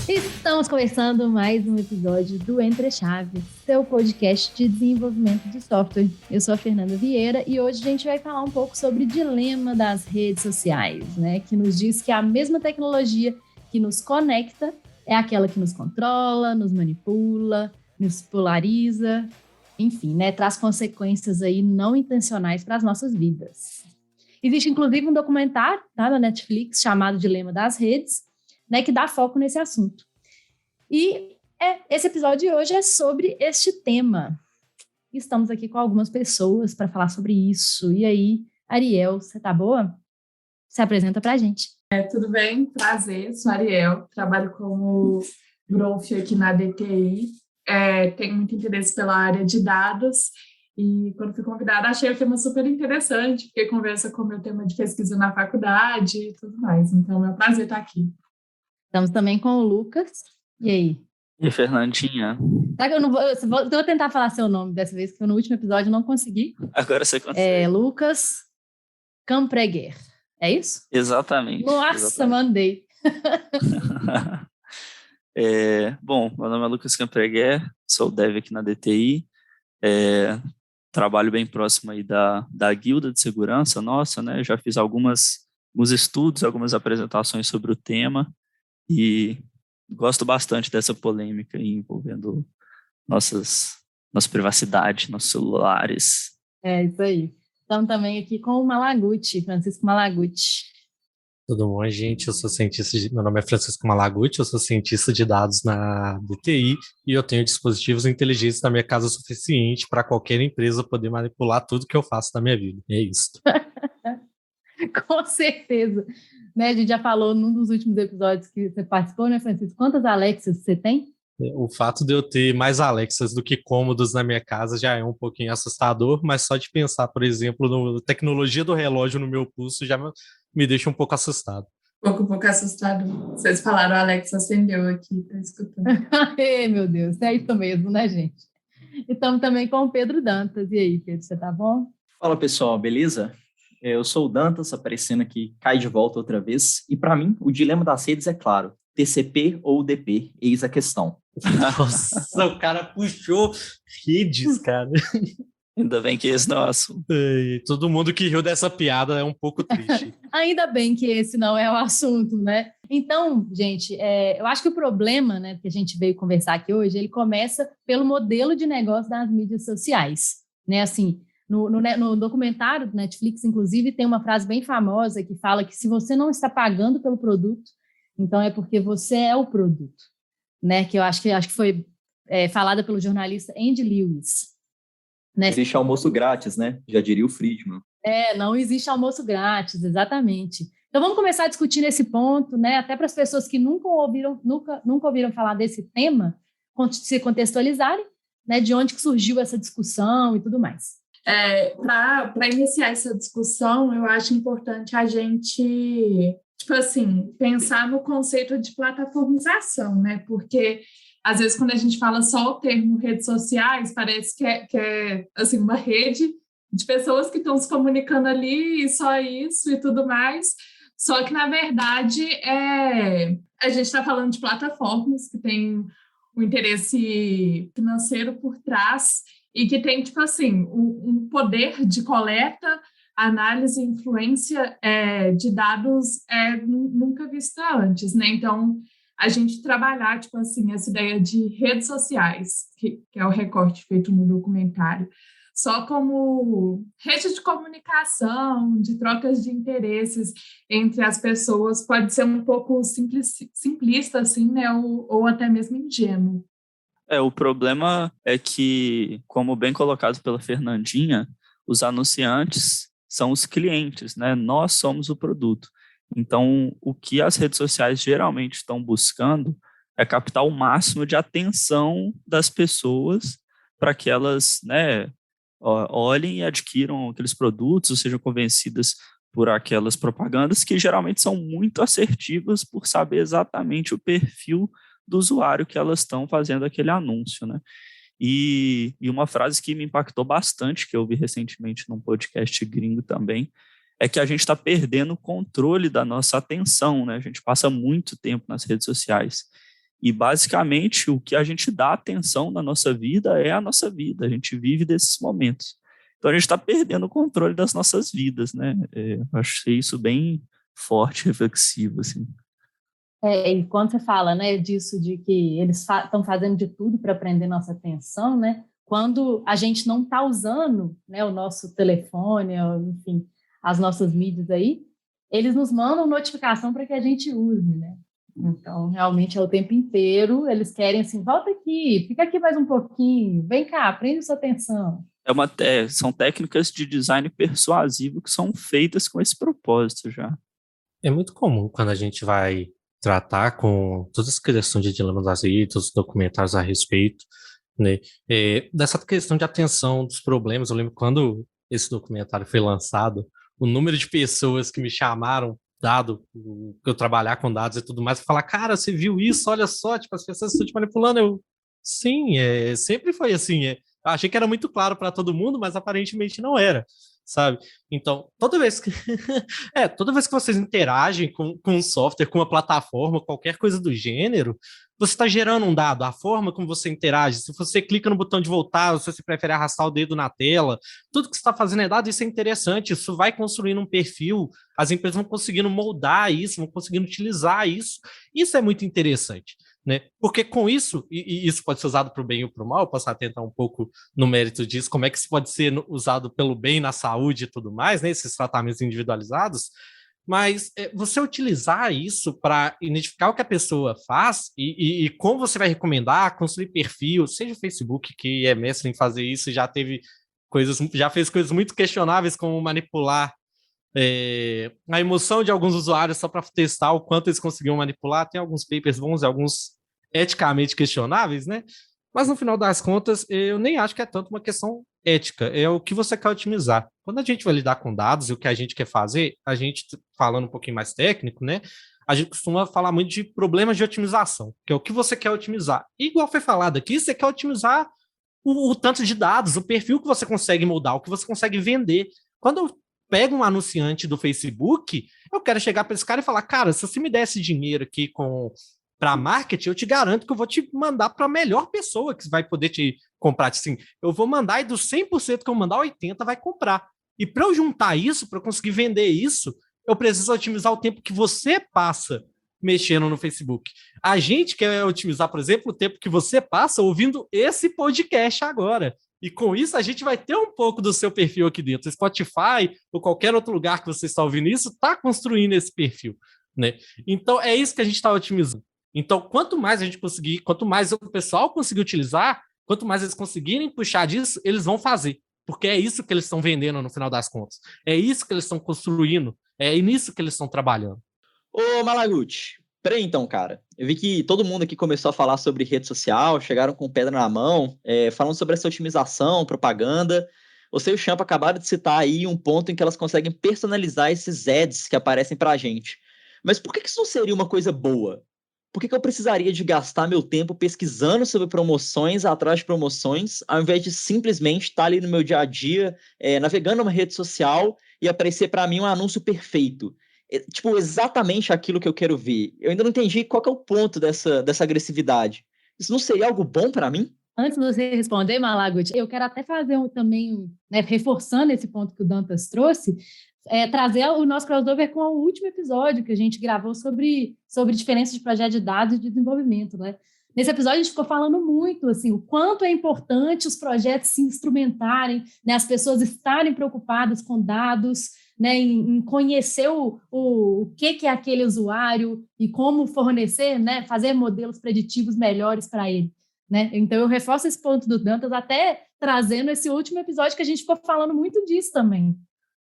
Estamos começando mais um episódio do Entre Chaves, seu podcast de desenvolvimento de software. Eu sou a Fernanda Vieira e hoje a gente vai falar um pouco sobre o dilema das redes sociais, né? Que nos diz que a mesma tecnologia que nos conecta é aquela que nos controla, nos manipula, nos polariza, enfim, né? Traz consequências aí não intencionais para as nossas vidas. Existe inclusive um documentário, tá, na Netflix chamado Dilema das Redes, né, que dá foco nesse assunto. E esse episódio de hoje é sobre este tema. Estamos aqui com algumas pessoas para falar sobre isso. E aí, Ariel, você tá boa? Se apresenta para a gente. Tudo bem? Prazer, sou a Ariel, trabalho como growth aqui na DTI. Tenho muito interesse pela área de dados e quando fui convidada achei o tema super interessante, porque conversa com o meu tema de pesquisa na faculdade e tudo mais. Então, é um prazer estar aqui. Estamos também com o Lucas. E aí? E Fernandinha? Tá, eu vou tentar falar seu nome dessa vez, que eu no último episódio não consegui. Agora você consegue. Lucas Campreguer. É isso? Exatamente. Nossa, exatamente. Mandei. Bom, meu nome é Lucas Campreguer, sou dev aqui na DTI. Trabalho bem próximo aí da guilda de segurança nossa, né? Já fiz alguns estudos, algumas apresentações sobre o tema e gosto bastante dessa polêmica aí envolvendo nossa privacidade, nossos celulares. É isso aí. Estamos também aqui com o Malaguti, Francisco Malaguti. Tudo bom, gente? Meu nome é Francisco Malaguti, eu sou cientista de dados na DTI e eu tenho dispositivos inteligentes na minha casa o suficiente para qualquer empresa poder manipular tudo que eu faço na minha vida. É isso. Com certeza. Né, a gente já falou num dos últimos episódios que você participou, né, Francisco? Quantas Alexas você tem? O fato de eu ter mais Alexas do que cômodos na minha casa já é um pouquinho assustador, mas só de pensar, por exemplo, na tecnologia do relógio no meu pulso já me deixa um pouco assustado. Um pouco assustado. Vocês falaram, a Alexa acendeu aqui, tá escutando. Ai, meu Deus, é isso mesmo, né, gente? E estamos também com o Pedro Dantas. E aí, Pedro, você tá bom? Fala, pessoal, beleza? Eu sou o Dantas, aparecendo aqui, cai de volta outra vez. E para mim, o dilema das redes é claro. TCP ou UDP, eis a questão. Nossa, o cara puxou redes, cara. Ainda bem que esse não é o assunto. Todo mundo que riu dessa piada é um pouco triste. Ainda bem que esse não é o assunto, né? Então, gente, eu acho que o problema, né, que a gente veio conversar aqui hoje, ele começa pelo modelo de negócio das mídias sociais, né? Assim, no documentário do Netflix, inclusive, tem uma frase bem famosa que fala que se você não está pagando pelo produto, então é porque você é o produto, né? Que eu acho que foi falada pelo jornalista Andy Lewis. Né? Existe almoço grátis, né? Já diria o Friedman. Não existe almoço grátis, exatamente. Então vamos começar a discutir esse ponto, né? Até para as pessoas que nunca ouviram falar desse tema, se contextualizarem, né? De onde que surgiu essa discussão e tudo mais. Para iniciar essa discussão, eu acho importante a gente, pensar no conceito de plataformização, né? Porque às vezes, quando a gente fala só o termo redes sociais, parece que é assim, uma rede de pessoas que estão se comunicando ali e só isso e tudo mais. Só que, na verdade, a gente está falando de plataformas que têm um interesse financeiro por trás e que tem, um poder de coleta, análise e influência de dados nunca vista antes, né? Então, a gente trabalhar, essa ideia de redes sociais, que é o recorte feito no documentário, só como rede de comunicação, de trocas de interesses entre as pessoas, pode ser um pouco simplista, assim, né? Ou até mesmo ingênuo. O problema é que, como bem colocado pela Fernandinha, os anunciantes são os clientes, né? Nós somos o produto. Então, o que as redes sociais geralmente estão buscando é captar o máximo de atenção das pessoas para que elas, né, olhem e adquiram aqueles produtos, ou sejam convencidas por aquelas propagandas que geralmente são muito assertivas por saber exatamente o perfil do usuário que elas estão fazendo aquele anúncio, né? E uma frase que me impactou bastante, que eu vi recentemente num podcast gringo também, é que a gente está perdendo o controle da nossa atenção, né? A gente passa muito tempo nas redes sociais. E, basicamente, o que a gente dá atenção na nossa vida é a nossa vida. A gente vive desses momentos. Então, a gente está perdendo o controle das nossas vidas, né? Eu achei isso bem forte, reflexivo, assim. E quando você fala, né, disso de que eles estão fazendo de tudo para prender nossa atenção, né? Quando a gente não está usando, né, o nosso telefone, enfim, as nossas mídias aí, eles nos mandam notificação para que a gente use, né? Então, realmente é o tempo inteiro, eles querem assim, volta aqui, fica aqui mais um pouquinho, vem cá, prende sua atenção. São técnicas de design persuasivo que são feitas com esse propósito já. É muito comum quando a gente vai tratar com toda essa questão de dilema das redes, os documentários a respeito, né? Dessa questão de atenção dos problemas. Eu lembro quando esse documentário foi lançado, o número de pessoas que me chamaram, dado que eu trabalhar com dados e tudo mais, falar, cara, você viu isso? Olha só, tipo, as pessoas estão te manipulando. Sim, sempre foi assim. Eu achei que era muito claro para todo mundo, mas aparentemente não era, sabe? Então, toda vez que vocês interagem com um software, com uma plataforma, qualquer coisa do gênero, você está gerando um dado, a forma como você interage. Se você clica no botão de voltar, se você prefere arrastar o dedo na tela, tudo que você está fazendo é dado, isso é interessante, isso vai construindo um perfil, as empresas vão conseguindo moldar isso, vão conseguindo utilizar isso. Isso é muito interessante, né? Porque com isso, e isso pode ser usado para o bem ou para o mal, eu posso atentar um pouco no mérito disso, como é que isso pode ser usado pelo bem na saúde e tudo mais, né? Esses tratamentos individualizados, mas você utilizar isso para identificar o que a pessoa faz e como você vai recomendar, construir perfil, seja o Facebook, que é mestre em fazer isso, já fez coisas muito questionáveis, como manipular a emoção de alguns usuários só para testar o quanto eles conseguiam manipular. Tem alguns papers bons e alguns eticamente questionáveis, né? Mas no final das contas, eu nem acho que é tanto uma questão ética, é o que você quer otimizar. Quando a gente vai lidar com dados e o que a gente quer fazer, a gente, falando um pouquinho mais técnico, né? A gente costuma falar muito de problemas de otimização, que é o que você quer otimizar. E, igual foi falado aqui, você quer otimizar o tanto de dados, o perfil que você consegue moldar, o que você consegue vender. Quando eu pego um anunciante do Facebook, eu quero chegar para esse cara e falar, cara, se você me der esse dinheiro aqui para marketing, eu te garanto que eu vou te mandar para a melhor pessoa que vai poder te comprar. Assim, eu vou mandar e dos 100% que eu mandar, 80% vai comprar. E para eu juntar isso, para eu conseguir vender isso, eu preciso otimizar o tempo que você passa mexendo no Facebook. A gente quer otimizar, por exemplo, o tempo que você passa ouvindo esse podcast agora. E com isso, a gente vai ter um pouco do seu perfil aqui dentro. O Spotify ou qualquer outro lugar que você está ouvindo isso, está construindo esse perfil, né? Então, é isso que a gente está otimizando. Então, quanto mais a gente conseguir, quanto mais o pessoal conseguir utilizar, quanto mais eles conseguirem puxar disso, eles vão fazer. Porque é isso que eles estão vendendo no final das contas. É isso que eles estão construindo. É nisso que eles estão trabalhando. Ô, Malaguti, peraí então, cara. Eu vi que todo mundo aqui começou a falar sobre rede social, chegaram com pedra na mão, falando sobre essa otimização, propaganda. Você e o Champa acabaram de citar aí um ponto em que elas conseguem personalizar esses ads que aparecem pra gente. Mas por que isso não seria uma coisa boa? Por que eu precisaria de gastar meu tempo pesquisando sobre promoções atrás de promoções, ao invés de simplesmente estar ali no meu dia a dia, navegando numa rede social e aparecer para mim um anúncio perfeito? Tipo, exatamente aquilo que eu quero ver. Eu ainda não entendi qual que é o ponto dessa agressividade. Isso não seria algo bom para mim? Antes de você responder, Malaguti, eu quero até fazer também, né, reforçando esse ponto que o Dantas trouxe, trazer o nosso crossover com o último episódio que a gente gravou sobre diferenças de projeto de dados e de desenvolvimento, né? Nesse episódio a gente ficou falando muito assim, o quanto é importante os projetos se instrumentarem, né, as pessoas estarem preocupadas com dados, né, em conhecer o que é aquele usuário e como fornecer, né, fazer modelos preditivos melhores para ele. Né? Então, eu reforço esse ponto do Dantas, até trazendo esse último episódio que a gente ficou falando muito disso também.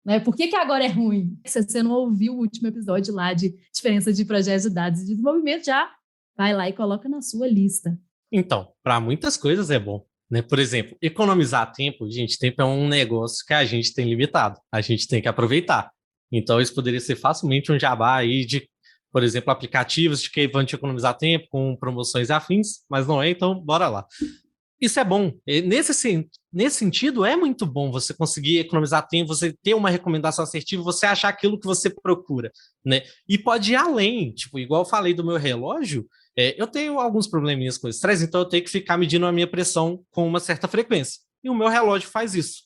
Né? Por que agora é ruim? Se você não ouviu o último episódio lá de diferença de projetos de dados e de desenvolvimento, já vai lá e coloca na sua lista. Então, para muitas coisas é bom. Né? Por exemplo, economizar tempo, gente, tempo é um negócio que a gente tem limitado, a gente tem que aproveitar. Então, isso poderia ser facilmente um jabá aí de, por exemplo, aplicativos de que vão te economizar tempo com promoções e afins, mas não é, então bora lá. isso é bom. Nesse sentido, é muito bom você conseguir economizar tempo, você ter uma recomendação assertiva, você achar aquilo que você procura, né? E pode ir além, tipo, igual eu falei do meu relógio, eu tenho alguns probleminhas com estresse, então eu tenho que ficar medindo a minha pressão com uma certa frequência. E o meu relógio faz isso.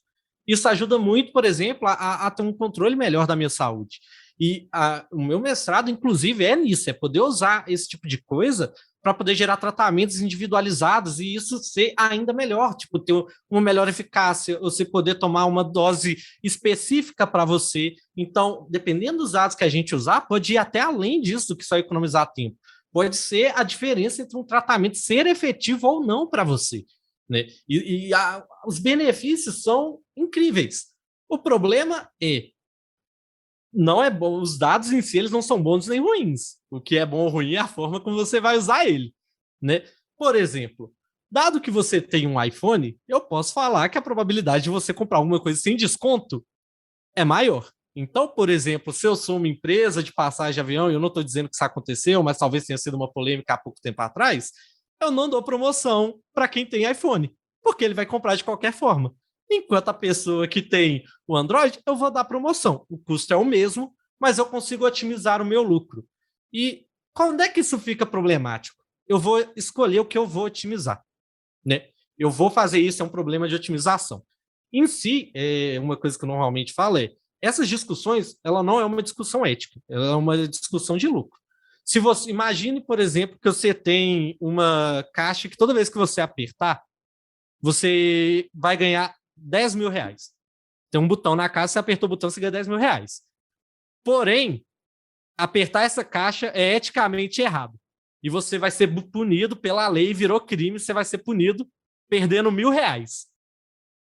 Isso ajuda muito, por exemplo, a ter um controle melhor da minha saúde. E o meu mestrado, inclusive, é nisso, é poder usar esse tipo de coisa para poder gerar tratamentos individualizados e isso ser ainda melhor, tipo, ter uma melhor eficácia, você poder tomar uma dose específica para você. Então, dependendo dos dados que a gente usar, pode ir até além disso do que só economizar tempo. Pode ser a diferença entre um tratamento ser efetivo ou não para você, né? Os benefícios são incríveis. O problema não é bom, os dados em si eles não são bons nem ruins. O que é bom ou ruim é a forma como você vai usar ele, né? Por exemplo, dado que você tem um iPhone, eu posso falar que a probabilidade de você comprar alguma coisa sem desconto é maior. Então, por exemplo, se eu sou uma empresa de passagem de avião, e eu não estou dizendo que isso aconteceu, mas talvez tenha sido uma polêmica há pouco tempo atrás, eu não dou promoção para quem tem iPhone, porque ele vai comprar de qualquer forma. Enquanto a pessoa que tem o Android, eu vou dar promoção. O custo é o mesmo, mas eu consigo otimizar o meu lucro. E quando é que isso fica problemático? Eu vou escolher o que eu vou otimizar, né? Eu vou fazer isso, é um problema de otimização. Em si, uma coisa que eu normalmente falo essas discussões, ela não é uma discussão ética, ela é uma discussão de lucro. Se você imagine, por exemplo, que você tem uma caixa que toda vez que você apertar, você vai ganhar 10 mil reais. Tem um botão na caixa, você apertou o botão, você ganha 10 mil reais. Porém, apertar essa caixa é eticamente errado. E você vai ser punido pela lei, virou crime, você vai ser punido perdendo 1.000 reais.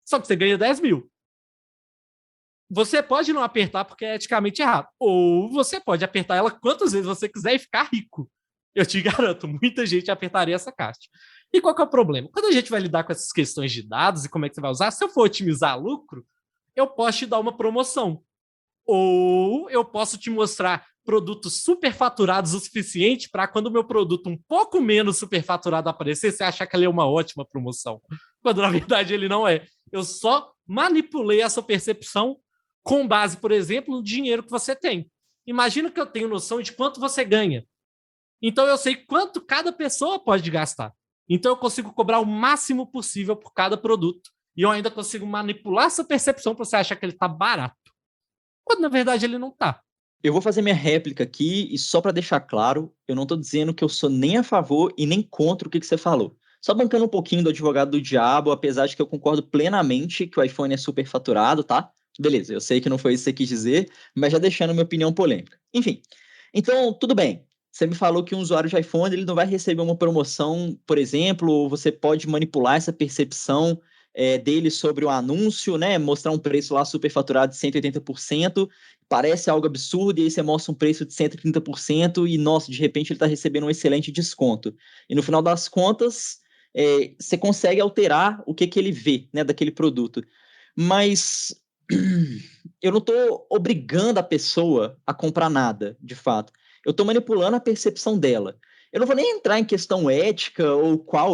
Só que você ganha 10 mil. Você pode não apertar porque é eticamente errado. Ou você pode apertar ela quantas vezes você quiser e ficar rico. Eu te garanto, muita gente apertaria essa caixa. E qual que é o problema? Quando a gente vai lidar com essas questões de dados e como é que você vai usar, se eu for otimizar lucro, eu posso te dar uma promoção. Ou eu posso te mostrar produtos superfaturados o suficiente para quando o meu produto um pouco menos superfaturado aparecer, você achar que ele é uma ótima promoção. Quando na verdade ele não é. Eu só manipulei essa percepção com base, por exemplo, no dinheiro que você tem. Imagina que eu tenho noção de quanto você ganha. Então eu sei quanto cada pessoa pode gastar. Então eu consigo cobrar o máximo possível por cada produto. E eu ainda consigo manipular essa percepção para você achar que ele está barato. Quando na verdade ele não está. Eu vou fazer minha réplica aqui e só para deixar claro, eu não estou dizendo que eu sou nem a favor e nem contra o que você falou. Só bancando um pouquinho do advogado do diabo, apesar de que eu concordo plenamente que o iPhone é superfaturado, tá? Beleza, eu sei que não foi isso que você quis dizer, mas já deixando minha opinião polêmica. Enfim, então tudo bem. Você me falou que um usuário de iPhone ele não vai receber uma promoção, por exemplo, ou você pode manipular essa percepção dele sobre o anúncio, né? Mostrar um preço lá superfaturado de 180%, parece algo absurdo, e aí você mostra um preço de 130% e, nossa, de repente ele está recebendo um excelente desconto. E no final das contas, você consegue alterar o que ele vê, né, daquele produto. Mas eu não estou obrigando a pessoa a comprar nada, de fato. Eu estou manipulando a percepção dela. Eu não vou nem entrar em questão ética ou qual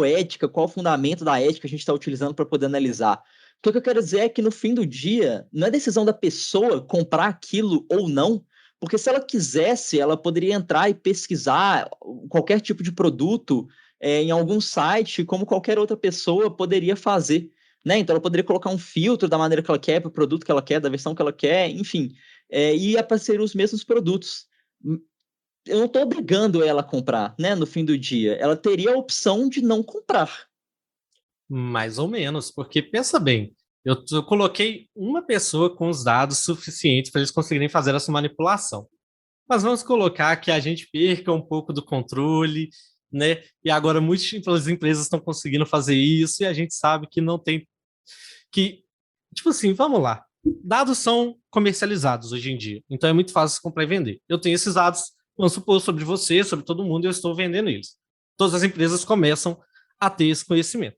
fundamento da ética a gente está utilizando para poder analisar. O que eu quero dizer é que no fim do dia, não é decisão da pessoa comprar aquilo ou não, porque se ela quisesse, ela poderia entrar e pesquisar qualquer tipo de produto em algum site, como qualquer outra pessoa poderia fazer. Né? Então ela poderia colocar um filtro da maneira que ela quer, para o produto que ela quer, da versão que ela quer, enfim, e aparecer os mesmos produtos. Eu não estou obrigando ela a comprar, né? No fim do dia. Ela teria a opção de não comprar. Mais ou menos, porque pensa bem, eu coloquei uma pessoa com os dados suficientes para eles conseguirem fazer essa manipulação. Mas vamos colocar que a gente perca um pouco do controle, né? E agora múltiplas empresas estão conseguindo fazer isso e a gente sabe que não tem tipo assim, vamos lá. Dados são comercializados hoje em dia, então é muito fácil comprar e vender. Eu tenho esses dados, vamos supor, sobre você, sobre todo mundo, e eu estou vendendo eles. Todas as empresas começam a ter esse conhecimento,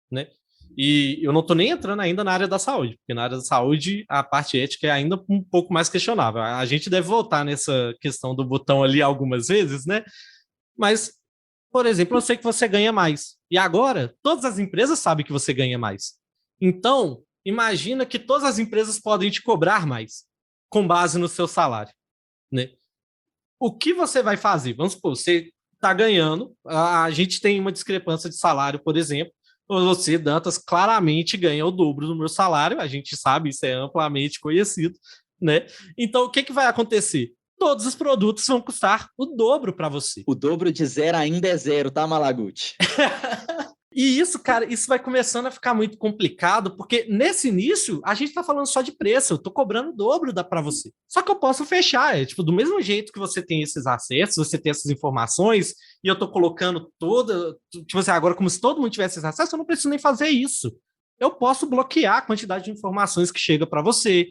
né? E eu não estou nem entrando ainda na área da saúde, porque na área da saúde a parte ética é ainda um pouco mais questionável. A gente deve voltar nessa questão do botão ali algumas vezes, né? Mas por exemplo, eu sei que você ganha mais. E agora, todas as empresas sabem que você ganha mais. Então, imagina que todas as empresas podem te cobrar mais, com base no seu salário, né? O que você vai fazer? Vamos supor, você está ganhando, a gente tem uma discrepância de salário, por exemplo, você, Dantas, claramente ganha o dobro do meu salário, a gente sabe, isso é amplamente conhecido, né? Então, o que vai acontecer? Todos os produtos vão custar o dobro para você. O dobro de 0 ainda é 0, tá, Malaguti? E isso, cara, isso vai começando a ficar muito complicado, porque nesse início, a gente tá falando só de preço, eu tô cobrando o dobro para você. Só que eu posso fechar, tipo, do mesmo jeito que você tem esses acessos, você tem essas informações, e eu tô colocando tipo assim, agora como se todo mundo tivesse esse acesso, eu não preciso nem fazer isso. Eu posso bloquear a quantidade de informações que chega para você,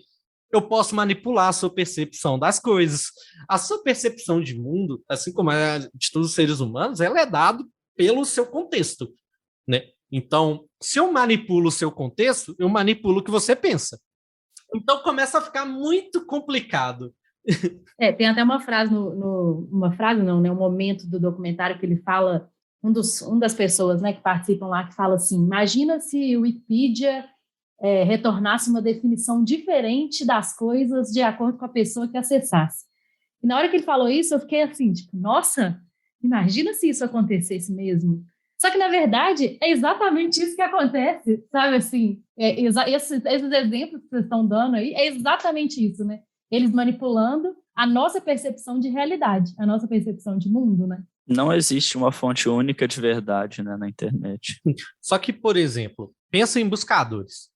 eu posso manipular a sua percepção das coisas. A sua percepção de mundo, assim como a de todos os seres humanos, ela é dada pelo seu contexto, né? Então, se eu manipulo o seu contexto, eu manipulo o que você pensa. Então, começa a ficar muito complicado. Tem até uma frase, um momento do documentário que ele fala, um das pessoas, né, que participam lá, que fala assim, imagina se o Wikipedia retornasse uma definição diferente das coisas de acordo com a pessoa que acessasse. E na hora que ele falou isso, eu fiquei assim, tipo, nossa, imagina se isso acontecesse mesmo. Só que, na verdade, é exatamente isso que acontece, sabe, assim, esses exemplos que vocês estão dando aí, é exatamente isso, né? Eles manipulando a nossa percepção de realidade, a nossa percepção de mundo, né? Não existe uma fonte única de verdade, né, na internet. Só que, por exemplo, pensa em buscadores.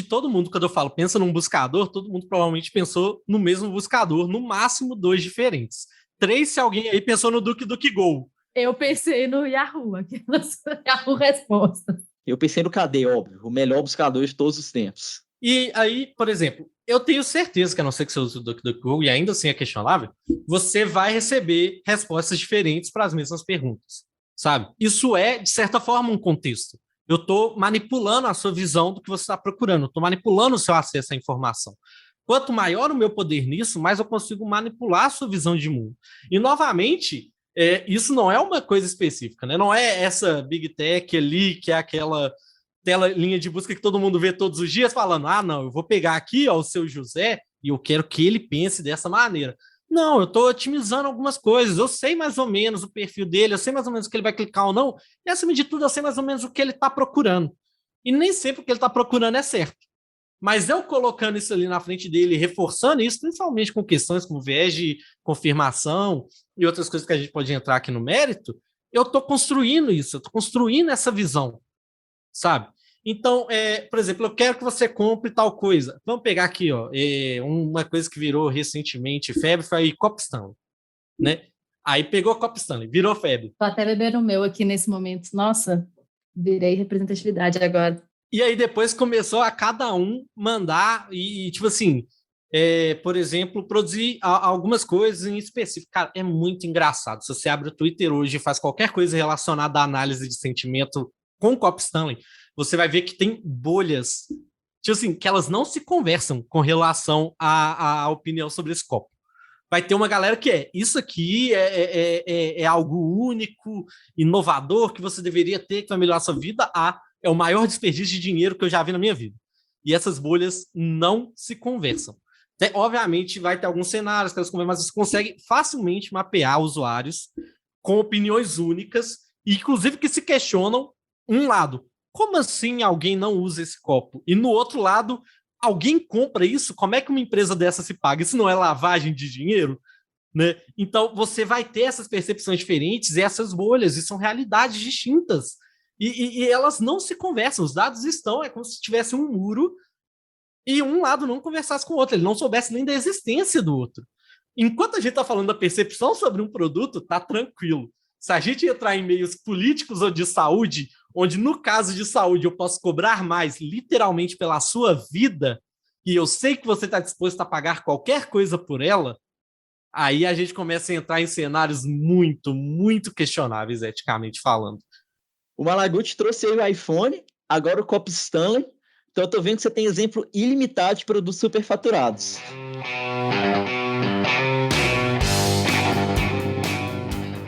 Todo mundo, quando eu falo pensa num buscador, todo mundo provavelmente pensou no mesmo buscador, no máximo 2 diferentes. 3 se alguém aí pensou no DuckDuckGo. Eu pensei no Yahoo, aquelas Yahoo Respostas. Eu pensei no KD, óbvio, o melhor buscador de todos os tempos. E aí, por exemplo, eu tenho certeza que, a não ser que você use o DuckDuckGo, e ainda assim é questionável, você vai receber respostas diferentes para as mesmas perguntas, sabe? Isso é, de certa forma, um contexto. Eu estou manipulando a sua visão do que você está procurando, eu estou manipulando o seu acesso à informação. Quanto maior o meu poder nisso, mais eu consigo manipular a sua visão de mundo. E, novamente, isso não é uma coisa específica, né? Não é essa Big Tech ali, que é aquela linha de busca que todo mundo vê todos os dias, falando, não, eu vou pegar aqui o seu José e eu quero que ele pense dessa maneira. Não, eu estou otimizando algumas coisas, eu sei mais ou menos o perfil dele, eu sei mais ou menos o que ele vai clicar ou não, e acima de tudo eu sei mais ou menos o que ele está procurando. E nem sempre o que ele está procurando é certo. Mas eu colocando isso ali na frente dele, reforçando isso, principalmente com questões como viés de confirmação e outras coisas que a gente pode entrar aqui no mérito, eu estou construindo isso, eu estou construindo essa visão, sabe? Então, por exemplo, eu quero que você compre tal coisa. Vamos pegar aqui, uma coisa que virou recentemente febre foi a Copa Stanley, né? Aí pegou a Copa Stanley, virou febre. Tô até bebendo o meu aqui nesse momento. Nossa, virei representatividade agora. E aí depois começou a cada um mandar e tipo assim, por exemplo, produzir algumas coisas em específico. Cara, é muito engraçado. Se você abre o Twitter hoje e faz qualquer coisa relacionada à análise de sentimento com Copa Stanley, você vai ver que tem bolhas, tipo assim, que elas não se conversam com relação à opinião sobre esse copo. Vai ter uma galera que isso aqui é algo único, inovador, que você deveria ter, que vai melhorar a sua vida. É o maior desperdício de dinheiro que eu já vi na minha vida. E essas bolhas não se conversam. Obviamente, vai ter alguns cenários que elas conversam, mas você consegue facilmente mapear usuários com opiniões únicas, e inclusive que se questionam um lado. Como assim alguém não usa esse copo? E no outro lado, alguém compra isso? Como é que uma empresa dessa se paga? Isso não é lavagem de dinheiro? Né? Então, você vai ter essas percepções diferentes e essas bolhas, e são realidades distintas. E elas não se conversam. Os dados estão, é como se tivesse um muro e um lado não conversasse com o outro, ele não soubesse nem da existência do outro. Enquanto a gente está falando da percepção sobre um produto, tá tranquilo. Se a gente entrar em meios políticos ou de saúde, onde no caso de saúde eu posso cobrar mais literalmente pela sua vida, e eu sei que você está disposto a pagar qualquer coisa por ela, aí a gente começa a entrar em cenários muito, muito questionáveis, eticamente falando. O Malaguti trouxe aí o iPhone, agora o Copa Stanley. Então eu tô vendo que você tem exemplo ilimitado de produtos superfaturados.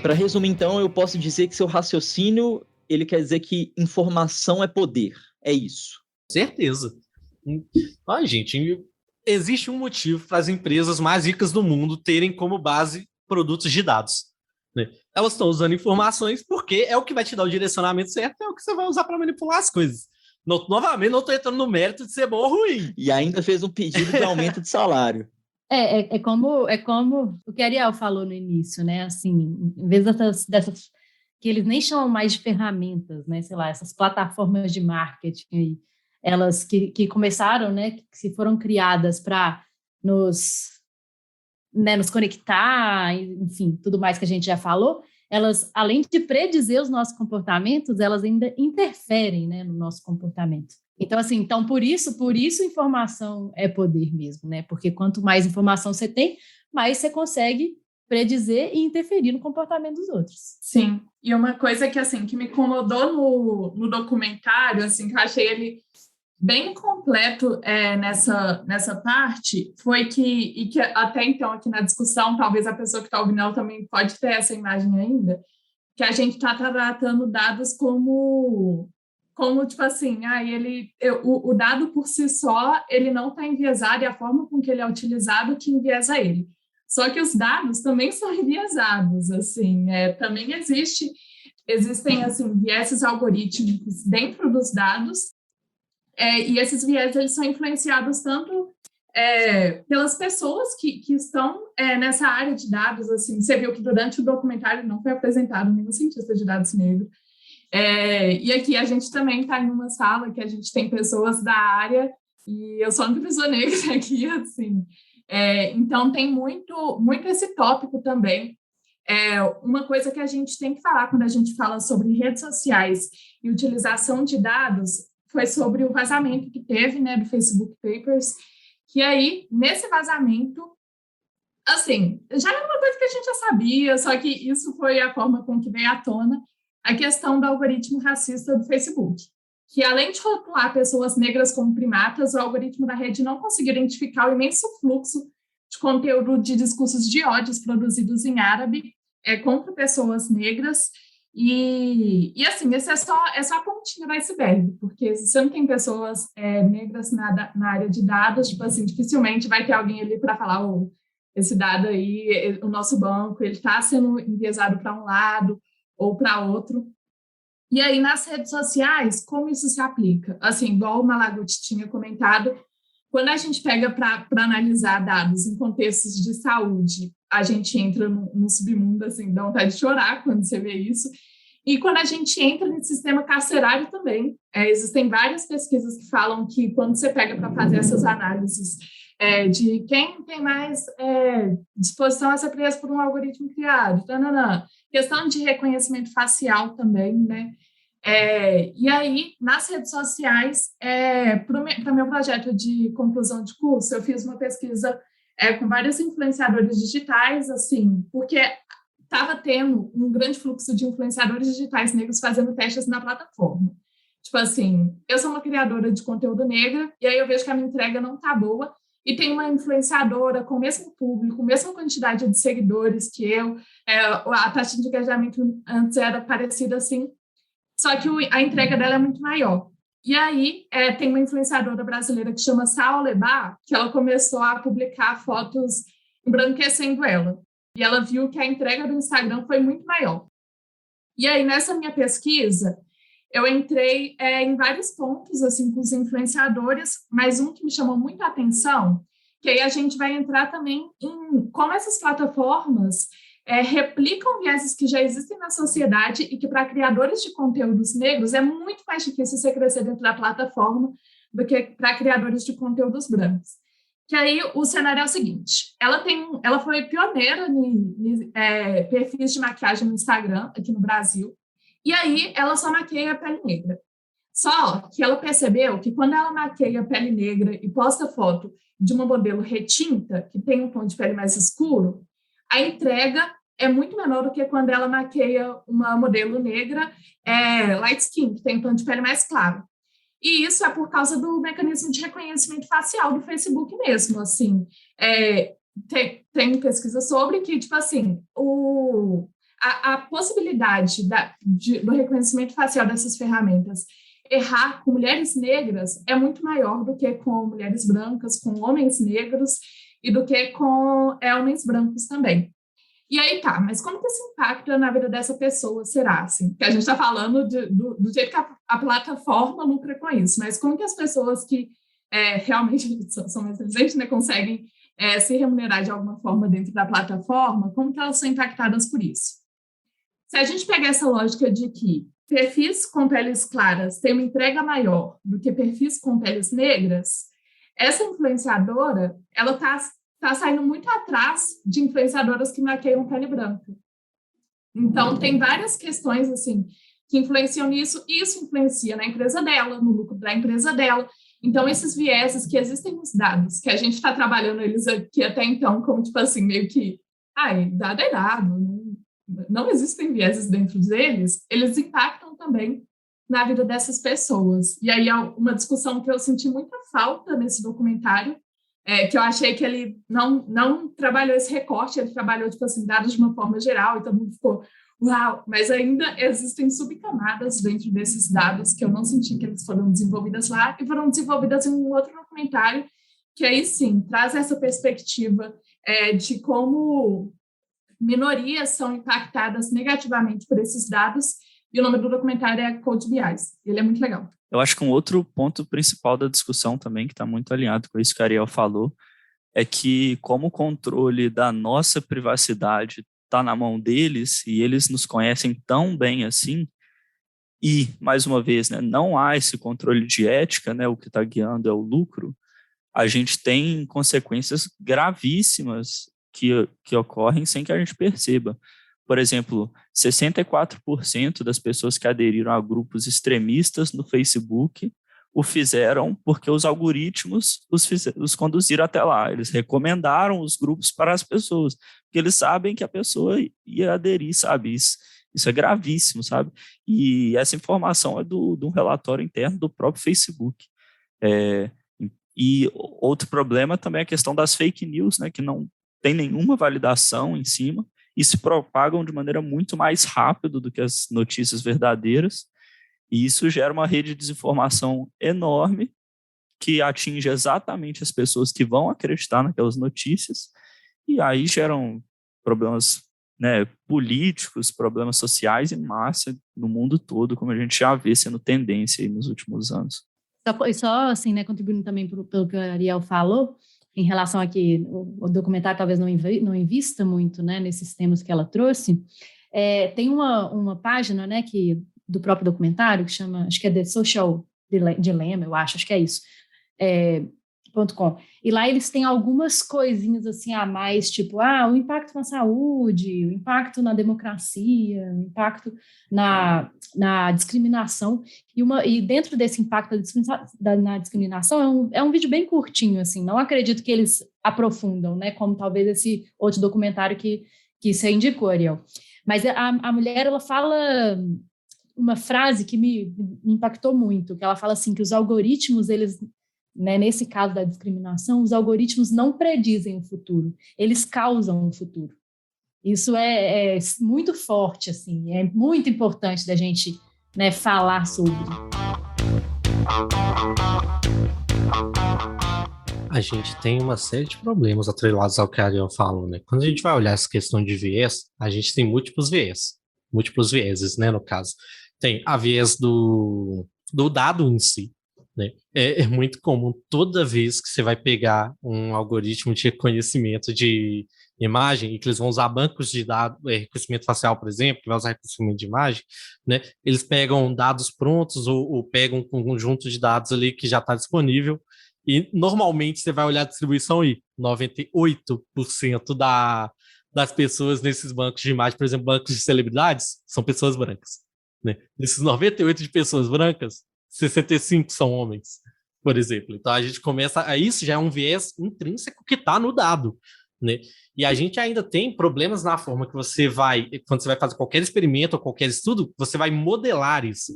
Para resumir, então, eu posso dizer que seu raciocínio, ele quer dizer que informação é poder. É isso. Certeza. Gente, existe um motivo para as empresas mais ricas do mundo terem como base produtos de dados, né? Elas estão usando informações porque é o que vai te dar o direcionamento certo, é o que você vai usar para manipular as coisas. Novamente, não estou entrando no mérito de ser bom ou ruim. E ainda fez um pedido de aumento de salário. É como o que a Ariel falou no início, né? Assim, em vez dessas que eles nem chamam mais de ferramentas, né? Sei lá, essas plataformas de marketing aí, elas que começaram, né? Que foram criadas para nos conectar, enfim, tudo mais que a gente já falou, elas, além de predizer os nossos comportamentos, elas ainda interferem, né, no nosso comportamento. Então, assim, por isso informação é poder mesmo, né? Porque quanto mais informação você tem, mais você consegue predizer e interferir no comportamento dos outros. Sim, e uma coisa que, assim, que me incomodou no documentário, assim, que eu achei ele bem completo nessa parte, foi que até então aqui na discussão, talvez a pessoa que está ouvindo ela também pode ter essa imagem ainda, que a gente está tratando dados como tipo assim, o dado por si só, ele não está enviesado e a forma com que ele é utilizado que enviesa ele. Só que os dados também são enviesados, assim, também existem assim, vieses algorítmicos dentro dos dados, e esses vieses eles são influenciados tanto pelas pessoas que estão nessa área de dados. Assim, você viu que durante o documentário não foi apresentado nenhum cientista de dados negro. E aqui a gente também está em uma sala que a gente tem pessoas da área, e eu sou a única pessoa negra aqui, assim. Então, tem muito, muito esse tópico também. Uma coisa que a gente tem que falar quando a gente fala sobre redes sociais e utilização de dados foi sobre o vazamento que teve, né, do Facebook Papers, que aí, nesse vazamento, assim, já era uma coisa que a gente já sabia, só que isso foi a forma com que veio à tona a questão do algoritmo racista do Facebook, que além de rotular pessoas negras como primatas, o algoritmo da rede não conseguiu identificar o imenso fluxo de conteúdo de discursos de ódios produzidos em árabe contra pessoas negras. E assim, essa é só a pontinha do iceberg, porque se você não tem pessoas negras na área de dados, tipo assim, dificilmente vai ter alguém ali para falar, esse dado aí, o nosso banco, ele está sendo enviesado para um lado ou para outro. E aí, nas redes sociais, como isso se aplica? Assim, igual o Malaguti tinha comentado, quando a gente pega para analisar dados em contextos de saúde, a gente entra no submundo, assim, dá vontade de chorar quando você vê isso. E quando a gente entra no sistema carcerário também, existem várias pesquisas que falam que quando você pega para fazer essas análises de quem tem mais disposição a ser preso por um algoritmo criado, questão de reconhecimento facial também, né? E aí, nas redes sociais, para o meu projeto de conclusão de curso, eu fiz uma pesquisa com vários influenciadores digitais, assim, porque estava tendo um grande fluxo de influenciadores digitais negros fazendo testes na plataforma. Tipo assim, eu sou uma criadora de conteúdo negra, e aí eu vejo que a minha entrega não está boa, e tem uma influenciadora com o mesmo público, a mesma quantidade de seguidores que eu, a taxa de engajamento antes era parecida assim, só que a entrega dela é muito maior. E aí tem uma influenciadora brasileira que chama Saul Lebá, que ela começou a publicar fotos embranquecendo ela. E ela viu que a entrega do Instagram foi muito maior. E aí, nessa minha pesquisa, eu entrei em vários pontos assim, com os influenciadores, mas um que me chamou muito a atenção, que aí a gente vai entrar também em como essas plataformas replicam vieses que já existem na sociedade e que, para criadores de conteúdos negros, é muito mais difícil você crescer dentro da plataforma do que para criadores de conteúdos brancos. Que aí o cenário é o seguinte, ela foi pioneira em perfis de maquiagem no Instagram, aqui no Brasil, e aí ela só maqueia a pele negra. Só que ela percebeu que quando ela maqueia a pele negra e posta foto de uma modelo retinta, que tem um tom de pele mais escuro, a entrega é muito menor do que quando ela maqueia uma modelo negra light skin, que tem um tom de pele mais claro. E isso é por causa do mecanismo de reconhecimento facial do Facebook mesmo, assim. Tem pesquisa sobre que, tipo assim, a possibilidade do reconhecimento facial dessas ferramentas errar com mulheres negras é muito maior do que com mulheres brancas, com homens negros e do que com homens brancos também. E aí tá, mas como que isso impacta na vida dessa pessoa, será? Assim, que a gente está falando do jeito que a plataforma lucra com isso, mas como que as pessoas que realmente são mais inteligentes, né, conseguem se remunerar de alguma forma dentro da plataforma, como que elas são impactadas por isso? Se a gente pegar essa lógica de que perfis com peles claras têm uma entrega maior do que perfis com peles negras, essa influenciadora, ela está saindo muito atrás de influenciadoras que maqueiam pele branca. Então, tem várias questões, assim, que influenciam nisso, e isso influencia na empresa dela, no lucro da empresa dela. Então, esses vieses que existem nos dados, que a gente está trabalhando eles aqui até então, como, tipo assim, meio que, dado é dado, não existem vieses dentro deles, eles impactam também na vida dessas pessoas. E aí, uma discussão que eu senti muita falta nesse documentário, que eu achei que ele não trabalhou esse recorte, ele trabalhou, tipo assim, dados de uma forma geral, e todo mundo ficou, uau, mas ainda existem subcamadas dentro desses dados que eu não senti que eles foram desenvolvidas lá, e foram desenvolvidas em um outro documentário, que aí sim, traz essa perspectiva de como minorias são impactadas negativamente por esses dados, e o nome do documentário é Code BIs. Ele é muito legal. Eu acho que um outro ponto principal da discussão também, que está muito alinhado com isso que a Ariel falou, é que como o controle da nossa privacidade está na mão deles, e eles nos conhecem tão bem assim, e, mais uma vez, né, não há esse controle de ética, né, o que está guiando é o lucro, a gente tem consequências gravíssimas que ocorrem sem que a gente perceba. Por exemplo, 64% das pessoas que aderiram a grupos extremistas no Facebook o fizeram porque os algoritmos os conduziram até lá. Eles recomendaram os grupos para as pessoas, porque eles sabem que a pessoa ia aderir, sabe? Isso é gravíssimo, sabe? E essa informação é de um relatório interno do próprio Facebook. E outro problema também é a questão das fake news, né, que não tem nenhuma validação em cima e se propagam de maneira muito mais rápido do que as notícias verdadeiras, e isso gera uma rede de desinformação enorme que atinge exatamente as pessoas que vão acreditar naquelas notícias, e aí geram problemas, né, políticos, problemas sociais em massa no mundo todo, como a gente já vê sendo tendência aí nos últimos anos. Só assim, né, contribuindo também pelo que a Ariel falou, em relação a que o documentário talvez não invista muito, né, nesses temas que ela trouxe, tem uma página, né, do próprio documentário, que chama, acho que é The Social Dilemma, eu acho que é isso, .com. E lá eles têm algumas coisinhas assim a mais, tipo, o impacto na saúde, o impacto na democracia, o impacto na discriminação, e dentro desse impacto na discriminação é um vídeo bem curtinho, assim, não acredito que eles aprofundam, né, como talvez esse outro documentário que você indicou, Ariel. Mas a mulher, ela fala uma frase que me impactou muito, que ela fala assim, que os algoritmos, eles, né, nesse caso da discriminação, os algoritmos não predizem o futuro, eles causam o futuro. Isso é muito forte, assim, é muito importante da gente, né, falar sobre. A gente tem uma série de problemas atrelados ao que a Ariel falou, né? Quando a gente vai olhar essa questão de viés, a gente tem múltiplos vieses, né, no caso. Tem a viés do dado em si, né? É muito comum, toda vez que você vai pegar um algoritmo de reconhecimento de imagem, e que eles vão usar bancos de dados, reconhecimento facial, por exemplo, que vai usar reconhecimento de imagem, né? Eles pegam dados prontos ou pegam um conjunto de dados ali que já está disponível, e normalmente você vai olhar a distribuição e 98% das pessoas nesses bancos de imagem, por exemplo, bancos de celebridades, são pessoas brancas, né? Desses 98 de pessoas brancas, 65 são homens, por exemplo. Então a gente começa, isso já é um viés intrínseco que está no dado, né? E a gente ainda tem problemas na forma que quando você vai fazer qualquer experimento ou qualquer estudo, você vai modelar isso,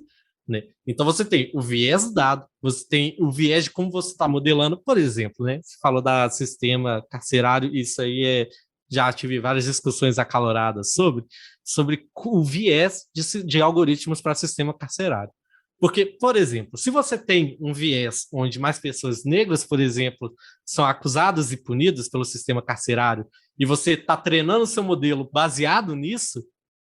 né? Então você tem o viés do dado, você tem o viés de como você está modelando, por exemplo, né? Você falou da sistema carcerário, isso aí já tive várias discussões acaloradas sobre o viés de algoritmos para sistema carcerário. Porque, por exemplo, se você tem um viés onde mais pessoas negras, por exemplo, são acusadas e punidas pelo sistema carcerário, e você está treinando o seu modelo baseado nisso,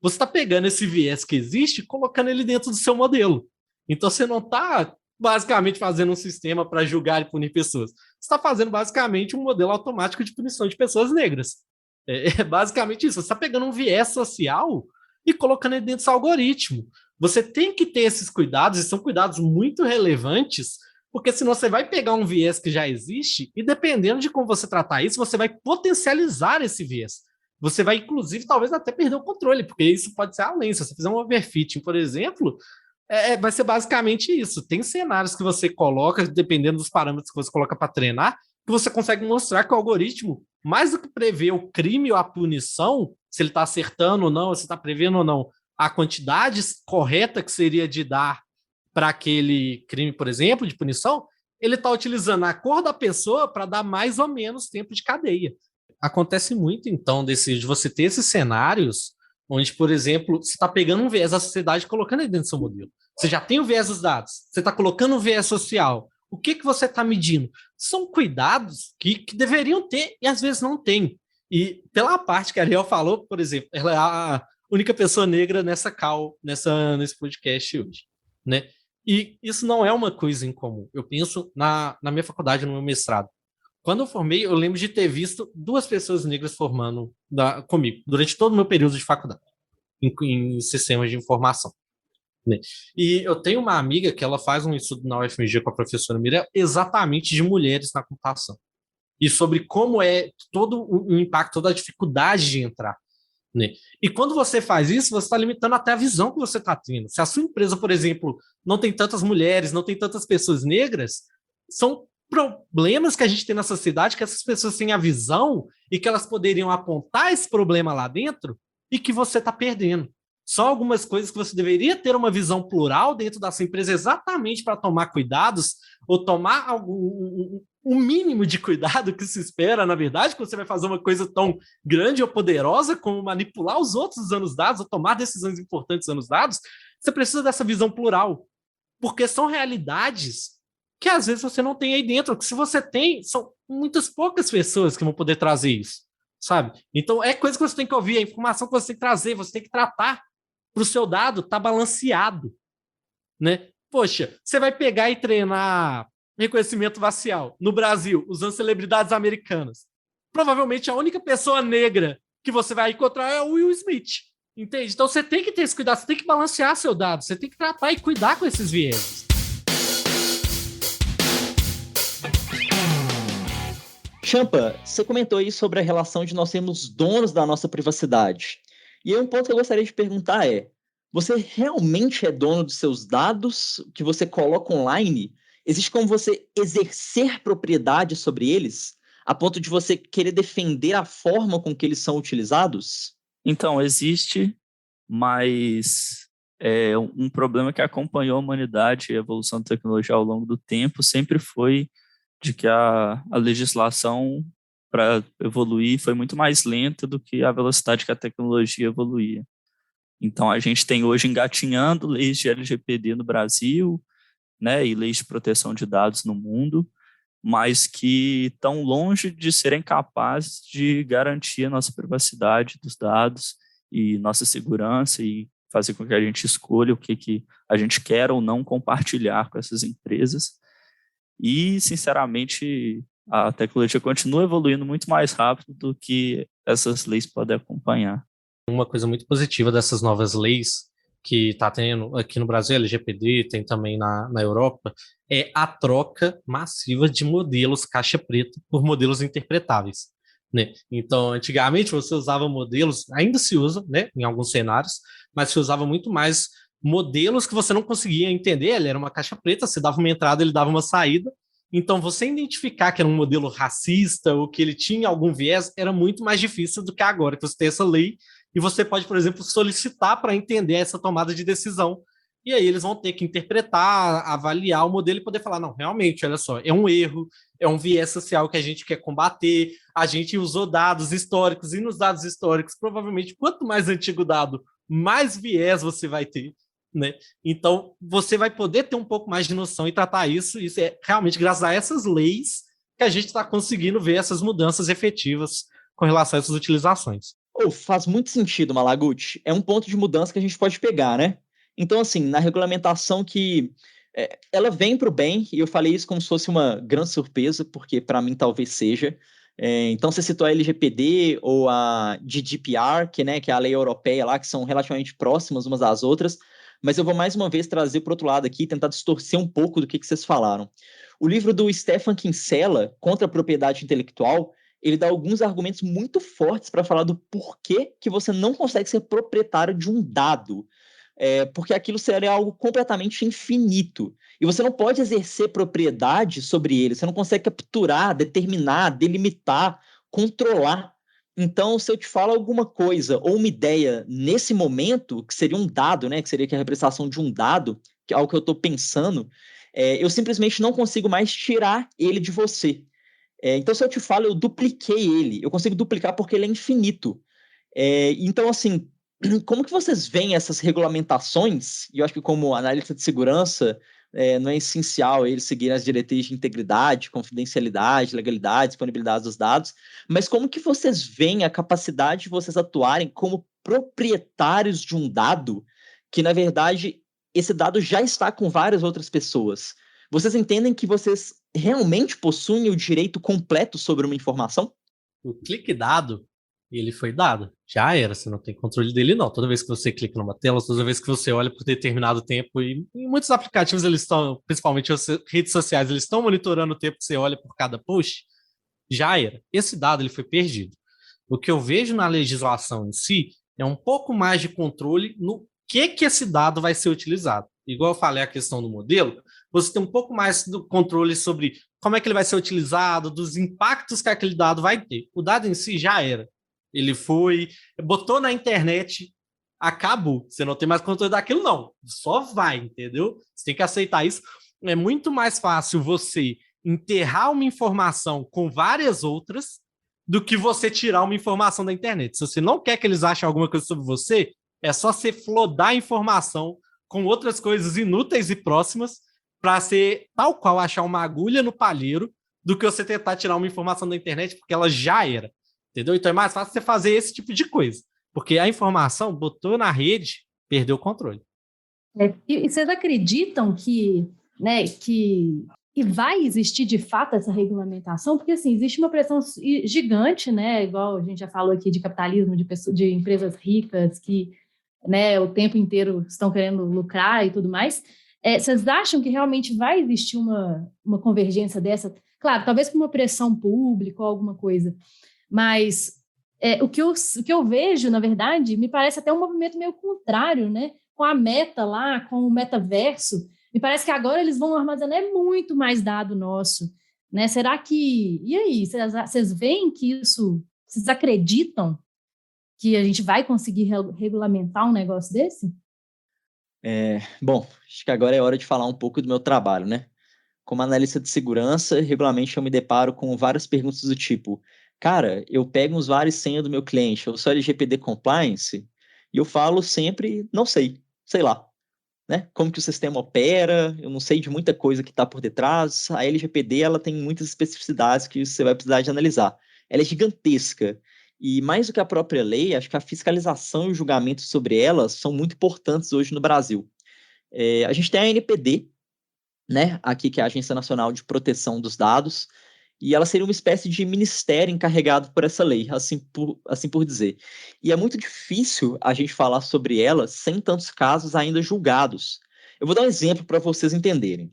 você está pegando esse viés que existe e colocando ele dentro do seu modelo. Então, você não está basicamente fazendo um sistema para julgar e punir pessoas. Você está fazendo basicamente um modelo automático de punição de pessoas negras. É basicamente isso. Você está pegando um viés social e colocando ele dentro do seu algoritmo. Você tem que ter esses cuidados, e são cuidados muito relevantes, porque senão você vai pegar um viés que já existe e, dependendo de como você tratar isso, você vai potencializar esse viés. Você vai, inclusive, talvez até perder o controle, porque isso pode ser além. Se você fizer um overfitting, por exemplo, vai ser basicamente isso. Tem cenários que você coloca, dependendo dos parâmetros que você coloca para treinar, que você consegue mostrar que o algoritmo, mais do que prever o crime ou a punição, se ele está acertando ou não, se está prevendo ou não, a quantidade correta que seria de dar para aquele crime, por exemplo, de punição, ele está utilizando a cor da pessoa para dar mais ou menos tempo de cadeia. Acontece muito, então, de você ter esses cenários onde, por exemplo, você está pegando um viés da sociedade e colocando ele dentro do seu modelo. Você já tem o viés dos dados, você está colocando um viés social. O que você está medindo? São cuidados que deveriam ter e às vezes não tem. E pela parte que a Ariel falou, por exemplo, ela é a única pessoa negra nesse podcast hoje, né? E isso não é uma coisa incomum. Eu penso na minha faculdade, no meu mestrado. Quando eu formei, eu lembro de ter visto 2 pessoas negras formando comigo, durante todo o meu período de faculdade, em sistemas de informação. Né? E eu tenho uma amiga que ela faz um estudo na UFMG com a professora Miriam, exatamente de mulheres na computação. E sobre como é todo o impacto, toda a dificuldade de entrar. Né? E quando você faz isso, você está limitando até a visão que você está tendo. Se a sua empresa, por exemplo, não tem tantas mulheres, não tem tantas pessoas negras, são problemas que a gente tem na sociedade, que essas pessoas têm a visão e que elas poderiam apontar esse problema lá dentro e que você está perdendo. São algumas coisas que você deveria ter uma visão plural dentro da sua empresa exatamente para tomar cuidados ou tomar um mínimo de cuidado que se espera, na verdade, que você vai fazer uma coisa tão grande ou poderosa como manipular os outros usando os dados ou tomar decisões importantes usando os dados. Você precisa dessa visão plural, porque são realidades que às vezes você não tem aí dentro, que se você tem, são muitas poucas pessoas que vão poder trazer isso, sabe? Então é coisa que você tem que ouvir, é informação que você tem que trazer, você tem que tratar para o seu dado estar balanceado, né? Poxa, você vai pegar e treinar reconhecimento facial no Brasil, usando celebridades americanas. Provavelmente a única pessoa negra que você vai encontrar é o Will Smith, entende? Então você tem que ter esse cuidado, você tem que balancear seu dado, você tem que tratar e cuidar com esses vieses. Champa, você comentou aí sobre a relação de nós sermos donos da nossa privacidade. E aí um ponto que eu gostaria de perguntar é, você realmente é dono dos seus dados que você coloca online? Existe como você exercer propriedade sobre eles, a ponto de você querer defender a forma com que eles são utilizados? Então, existe, mas um problema que acompanhou a humanidade e a evolução da tecnologia ao longo do tempo sempre foi de que a legislação para evoluir foi muito mais lenta do que a velocidade que a tecnologia evoluía. Então, a gente tem hoje engatinhando leis de LGPD no Brasil, né, e leis de proteção de dados no mundo, mas que estão longe de serem capazes de garantir a nossa privacidade dos dados e nossa segurança e fazer com que a gente escolha o que a gente quer ou não compartilhar com essas empresas. E, sinceramente, a tecnologia continua evoluindo muito mais rápido do que essas leis podem acompanhar. Uma coisa muito positiva dessas novas leis que está tendo aqui no Brasil, LGPD, tem também na Europa, é a troca massiva de modelos caixa preta por modelos interpretáveis. Né? Então, antigamente você usava modelos, ainda se usa, né, em alguns cenários, mas se usava muito mais modelos que você não conseguia entender, ele era uma caixa preta, você dava uma entrada, ele dava uma saída, então você identificar que era um modelo racista ou que ele tinha algum viés era muito mais difícil do que agora, que você tem essa lei e você pode, por exemplo, solicitar para entender essa tomada de decisão e aí eles vão ter que interpretar, avaliar o modelo e poder falar, não, realmente, olha só, é um erro, é um viés social que a gente quer combater, a gente usou dados históricos, e nos dados históricos, provavelmente, quanto mais antigo o dado, mais viés você vai ter, né? Então, você vai poder ter um pouco mais de noção e tratar isso é realmente graças a essas leis que a gente está conseguindo ver essas mudanças efetivas com relação a essas utilizações. Faz muito sentido, Malaguti. É um ponto de mudança que a gente pode pegar, né? Então, assim, na regulamentação ela vem para o bem, e eu falei isso como se fosse uma grande surpresa, porque para mim talvez seja. Então, você citou a LGPD ou a GDPR, que é a lei europeia lá, que são relativamente próximas umas das outras, mas eu vou mais uma vez trazer para o outro lado aqui, tentar distorcer um pouco do que vocês falaram. O livro do Stefan Kinsella, Contra a Propriedade Intelectual, ele dá alguns argumentos muito fortes para falar do porquê que você não consegue ser proprietário de um dado. Porque aquilo seria algo completamente infinito. E você não pode exercer propriedade sobre ele, você não consegue capturar, determinar, delimitar, controlar. Então, se eu te falo alguma coisa ou uma ideia nesse momento, que seria um dado, né, que seria a representação de um dado, que é algo que eu estou pensando, eu simplesmente não consigo mais tirar ele de você. Então, se eu te falo, eu dupliquei ele. Eu consigo duplicar porque ele é infinito. Então, assim, como que vocês veem essas regulamentações? E eu acho que como analista de segurança, não é essencial eles seguirem as diretrizes de integridade, confidencialidade, legalidade, disponibilidade dos dados, mas como que vocês veem a capacidade de vocês atuarem como proprietários de um dado que, na verdade, esse dado já está com várias outras pessoas? Vocês entendem que vocês realmente possuem o direito completo sobre uma informação? O clique dado, ele foi dado. Já era, você não tem controle dele, não. Toda vez que você clica numa tela, toda vez que você olha por determinado tempo, e em muitos aplicativos eles estão, principalmente as redes sociais, eles estão monitorando o tempo que você olha por cada post, já era. Esse dado ele foi perdido. O que eu vejo na legislação em si é um pouco mais de controle no que esse dado vai ser utilizado. Igual eu falei a questão do modelo, você tem um pouco mais do controle sobre como é que ele vai ser utilizado, dos impactos que aquele dado vai ter. O dado em si já era. Ele foi, botou na internet, acabou. Você não tem mais controle daquilo, não. Só vai, entendeu? Você tem que aceitar isso. É muito mais fácil você enterrar uma informação com várias outras do que você tirar uma informação da internet. Se você não quer que eles achem alguma coisa sobre você, é só você flodar a informação com outras coisas inúteis e próximas para ser tal qual achar uma agulha no palheiro do que você tentar tirar uma informação da internet porque ela já era. Entendeu? Então é mais fácil você fazer esse tipo de coisa. Porque a informação botou na rede, perdeu o controle. E vocês acreditam que vai existir de fato essa regulamentação? Porque assim, existe uma pressão gigante, né? Igual a gente já falou aqui de capitalismo, de empresas ricas que, né, o tempo inteiro estão querendo lucrar e tudo mais. Vocês acham que realmente vai existir uma convergência dessa? Claro, talvez com uma pressão pública ou alguma coisa. Mas o que eu vejo, na verdade, me parece até um movimento meio contrário, né? Com a Meta lá, com o metaverso, me parece que agora eles vão armazenar muito mais dado nosso, né? Será que... E aí, vocês veem que isso... Vocês acreditam que a gente vai conseguir regulamentar um negócio desse? Bom, acho que agora é hora de falar um pouco do meu trabalho, né? Como analista de segurança, regularmente eu me deparo com várias perguntas do tipo: cara, eu pego um usuário e senha do meu cliente, eu sou LGPD compliance, e eu falo sempre, não sei lá, né? Como que o sistema opera, eu não sei de muita coisa que está por detrás. A LGPD, ela tem muitas especificidades que você vai precisar de analisar. Ela é gigantesca, e mais do que a própria lei, acho que a fiscalização e o julgamento sobre ela são muito importantes hoje no Brasil. A gente tem a ANPD, né? Aqui, que é a Agência Nacional de Proteção dos Dados, e ela seria uma espécie de ministério encarregado por essa lei, assim por dizer. E é muito difícil a gente falar sobre ela sem tantos casos ainda julgados. Eu vou dar um exemplo para vocês entenderem.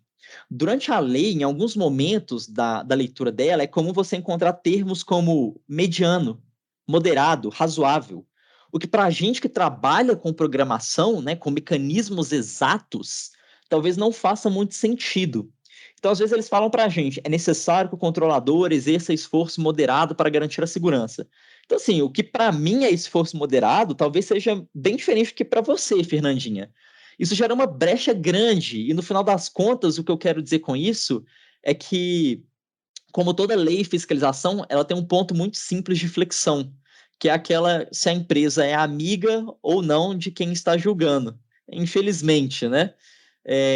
Durante a lei, em alguns momentos da leitura dela, é comum você encontrar termos como mediano, moderado, razoável, o que para a gente que trabalha com programação, né, com mecanismos exatos, talvez não faça muito sentido. Então, às vezes, eles falam para a gente, é necessário que o controlador exerça esforço moderado para garantir a segurança. Então, assim, o que para mim é esforço moderado, talvez seja bem diferente do que para você, Fernandinha. Isso gera uma brecha grande, e no final das contas, o que eu quero dizer com isso é que, como toda lei e fiscalização, ela tem um ponto muito simples de flexão, que é aquela se a empresa é amiga ou não de quem está julgando. Infelizmente, né?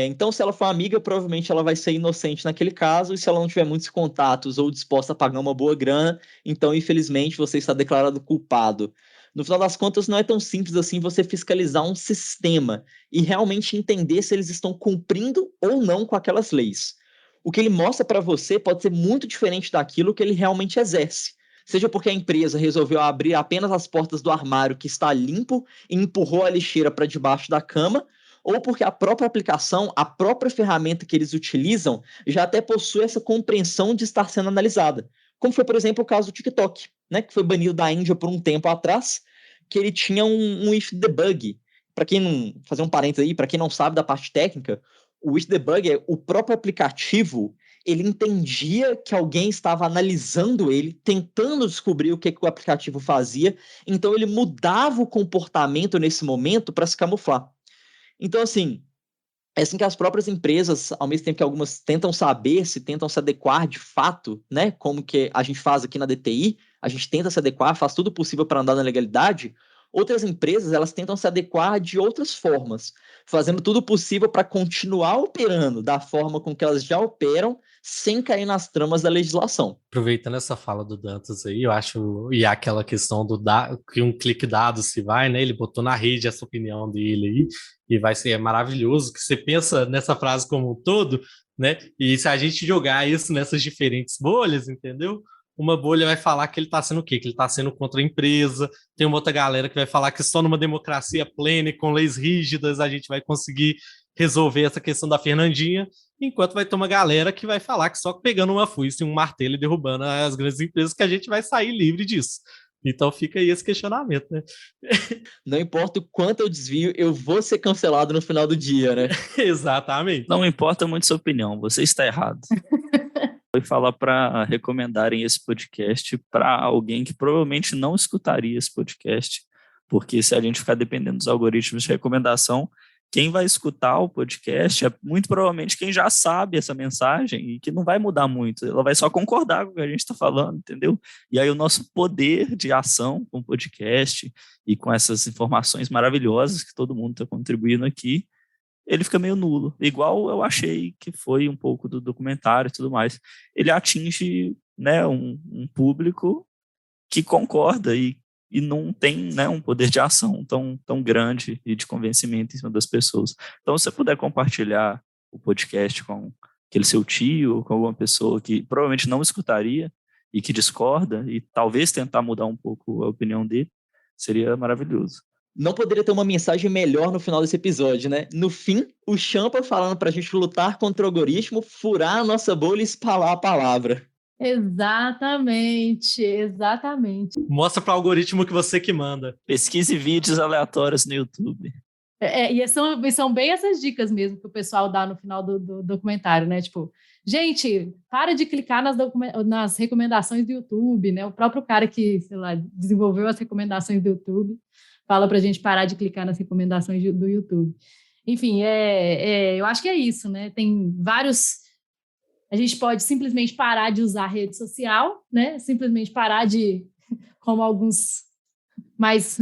Então, se ela for amiga, provavelmente ela vai ser inocente naquele caso, e se ela não tiver muitos contatos ou disposta a pagar uma boa grana, então, infelizmente, você está declarado culpado. No final das contas, não é tão simples assim você fiscalizar um sistema e realmente entender se eles estão cumprindo ou não com aquelas leis. O que ele mostra para você pode ser muito diferente daquilo que ele realmente exerce. Seja porque a empresa resolveu abrir apenas as portas do armário que está limpo e empurrou a lixeira para debaixo da cama, ou porque a própria aplicação, a própria ferramenta que eles utilizam, já até possui essa compreensão de estar sendo analisada. Como foi, por exemplo, o caso do TikTok, né, que foi banido da Índia por um tempo atrás, que ele tinha um if debug. Para quem não, fazer um parênteses aí, para quem não sabe da parte técnica, o if debug é o próprio aplicativo, ele entendia que alguém estava analisando ele, tentando descobrir o que o aplicativo fazia, então ele mudava o comportamento nesse momento para se camuflar. Então, assim, é assim que as próprias empresas, ao mesmo tempo que algumas tentam saber, se tentam se adequar de fato, né, como que a gente faz aqui na DTI, a gente tenta se adequar, faz tudo possível para andar na legalidade, outras empresas, elas tentam se adequar de outras formas, fazendo tudo possível para continuar operando da forma com que elas já operam, sem cair nas tramas da legislação. Aproveitando essa fala do Dantas aí, eu acho, e aquela questão que um clique dado se vai, né? Ele botou na rede essa opinião dele aí, e vai ser maravilhoso, que você pensa nessa frase como um todo, né? E se a gente jogar isso nessas diferentes bolhas, entendeu? Uma bolha vai falar que ele está sendo o quê? Que ele está sendo contra a empresa, tem uma outra galera que vai falar que só numa democracia plena e com leis rígidas a gente vai conseguir resolver essa questão da Fernandinha, enquanto vai ter uma galera que vai falar que só pegando uma foice e um martelo e derrubando as grandes empresas que a gente vai sair livre disso. Então fica aí esse questionamento, né? Não importa o quanto eu desvio, eu vou ser cancelado no final do dia, né? Exatamente. Não importa muito sua opinião, você está errado. Foi falar para recomendarem esse podcast para alguém que provavelmente não escutaria esse podcast, porque se a gente ficar dependendo dos algoritmos de recomendação, quem vai escutar o podcast é muito provavelmente quem já sabe essa mensagem e que não vai mudar muito, ela vai só concordar com o que a gente está falando, entendeu? E aí o nosso poder de ação com o podcast e com essas informações maravilhosas que todo mundo está contribuindo aqui, ele fica meio nulo, igual eu achei que foi um pouco do documentário e tudo mais. Ele atinge, né, um público que concorda e não tem, né, um poder de ação tão grande e de convencimento em cima das pessoas. Então, se você puder compartilhar o podcast com aquele seu tio, com alguma pessoa que provavelmente não escutaria e que discorda, e talvez tentar mudar um pouco a opinião dele, seria maravilhoso. Não poderia ter uma mensagem melhor no final desse episódio, né? No fim, o Champa falando pra gente lutar contra o algoritmo, furar a nossa bolha e espalhar a palavra. Exatamente. Mostra para o algoritmo que você que manda. Pesquise vídeos aleatórios no YouTube. E são bem essas dicas mesmo que o pessoal dá no final do documentário, né? Tipo, gente, para de clicar nas recomendações do YouTube, né? O próprio cara que, sei lá, desenvolveu as recomendações do YouTube fala para a gente parar de clicar nas recomendações do YouTube. Enfim, eu acho que é isso, né? Tem vários... A gente pode simplesmente parar de usar a rede social, né? Simplesmente parar de, como alguns mais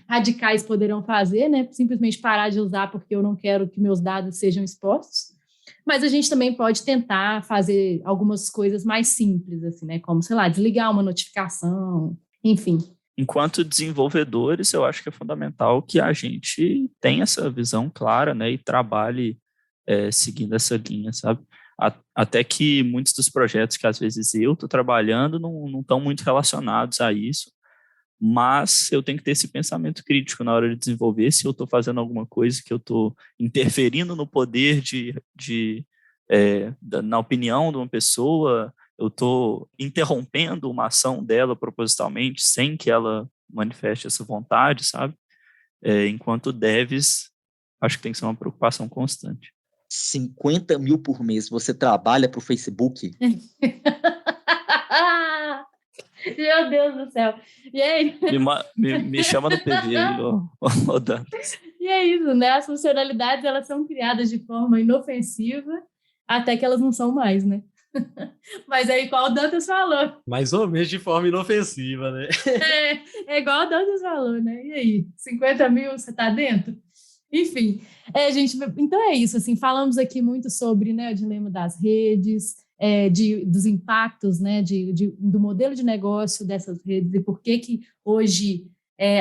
radicais poderão fazer, né? Simplesmente parar de usar porque eu não quero que meus dados sejam expostos. Mas a gente também pode tentar fazer algumas coisas mais simples, assim, né? Como, sei lá, desligar uma notificação, enfim. Enquanto desenvolvedores, eu acho que é fundamental que a gente tenha essa visão clara, né? E trabalhe seguindo essa linha, sabe? Até que muitos dos projetos que às vezes eu estou trabalhando não estão muito relacionados a isso, mas eu tenho que ter esse pensamento crítico na hora de desenvolver, se eu estou fazendo alguma coisa que eu estou interferindo no poder na opinião de uma pessoa, eu estou interrompendo uma ação dela propositalmente, sem que ela manifeste essa vontade, sabe? Enquanto devs, acho que tem que ser uma preocupação constante. 50 mil por mês, você trabalha para o Facebook? Meu Deus do céu. E aí? Me chama no PV aí, ô Dantas. E é isso, né? As funcionalidades, elas são criadas de forma inofensiva até que elas não são mais, né? Mas é igual o Dantas falou. Mais ou menos de forma inofensiva, né? É igual o Dantas falou, né? E aí, 50 mil, você tá dentro? Enfim, gente, então é isso, assim, falamos aqui muito sobre, né, o dilema das redes, dos impactos, né, do modelo de negócio dessas redes e por que hoje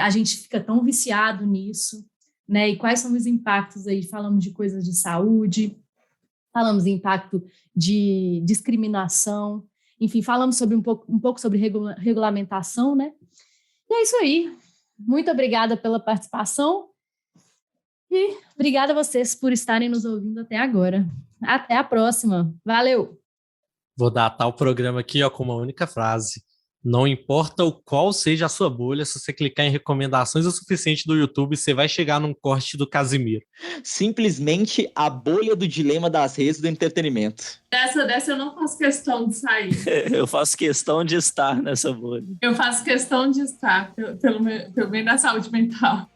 a gente fica tão viciado nisso, né, e quais são os impactos aí, falamos de coisas de saúde, falamos de impacto de discriminação, enfim, falamos sobre um pouco sobre regulamentação, né, e é isso aí. Muito obrigada pela participação e obrigada a vocês por estarem nos ouvindo até agora. Até a próxima. Valeu! Vou datar o programa aqui, ó, com uma única frase. Não importa o qual seja a sua bolha, se você clicar em recomendações o suficiente do YouTube, você vai chegar num corte do Casimiro. Simplesmente a bolha do dilema das redes do entretenimento. Dessa eu não faço questão de sair. Eu faço questão de estar nessa bolha. Eu faço questão de estar, pelo bem da saúde mental.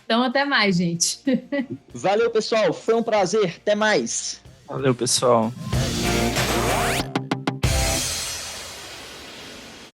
Então, até mais, gente. Valeu, pessoal. Foi um prazer. Até mais. Valeu, pessoal.